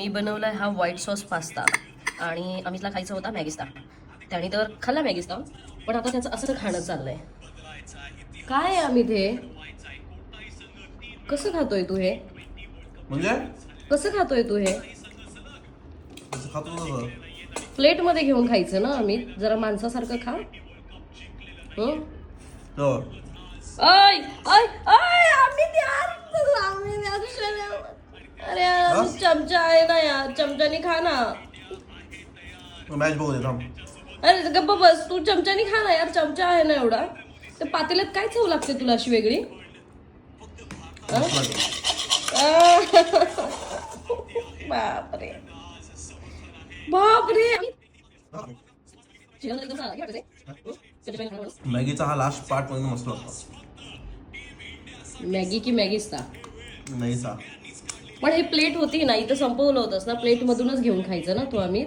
मी बनवलाय हा white sauce pasta आणि अमितला खायचा होता मॅगीस्ता. त्याने तर खाल्ला मॅगीस्ता, पण आता त्याचं असं खाणं चाललंय. काय आहे अमित हे? कसं खातोय तू हे? म्हणजे कसं खातोय तू हे? कसं खातो ना प्लेट मध्ये घेऊन खायचं ना अमित, जरा माणसासारखं खा. हं? तो आय आय आय अमित यार, अमित यार, शर्म. अरे यार हा? चमचा आहे ना यार, चमच्यानी खा ना. मॅच बघू दे थांब. अरे गप्पा बस, तू चमच्यानी खा ना यार, चमचा आहे ना एवढा. तर पातेल्यात काय चव लागते तुला अशी वेगळी? मस्त लागेल. बापरे बापरे. मॅगीचा हा लास्ट पार्ट मध्ये मस्त लागतो. मॅगी की मॅगीस्ता? मॅगीचा पण ही प्लेट होती ना, इथं संपवलं होतंस ना, प्लेट मधूनच घेऊन खायचं ना तू आम्ही.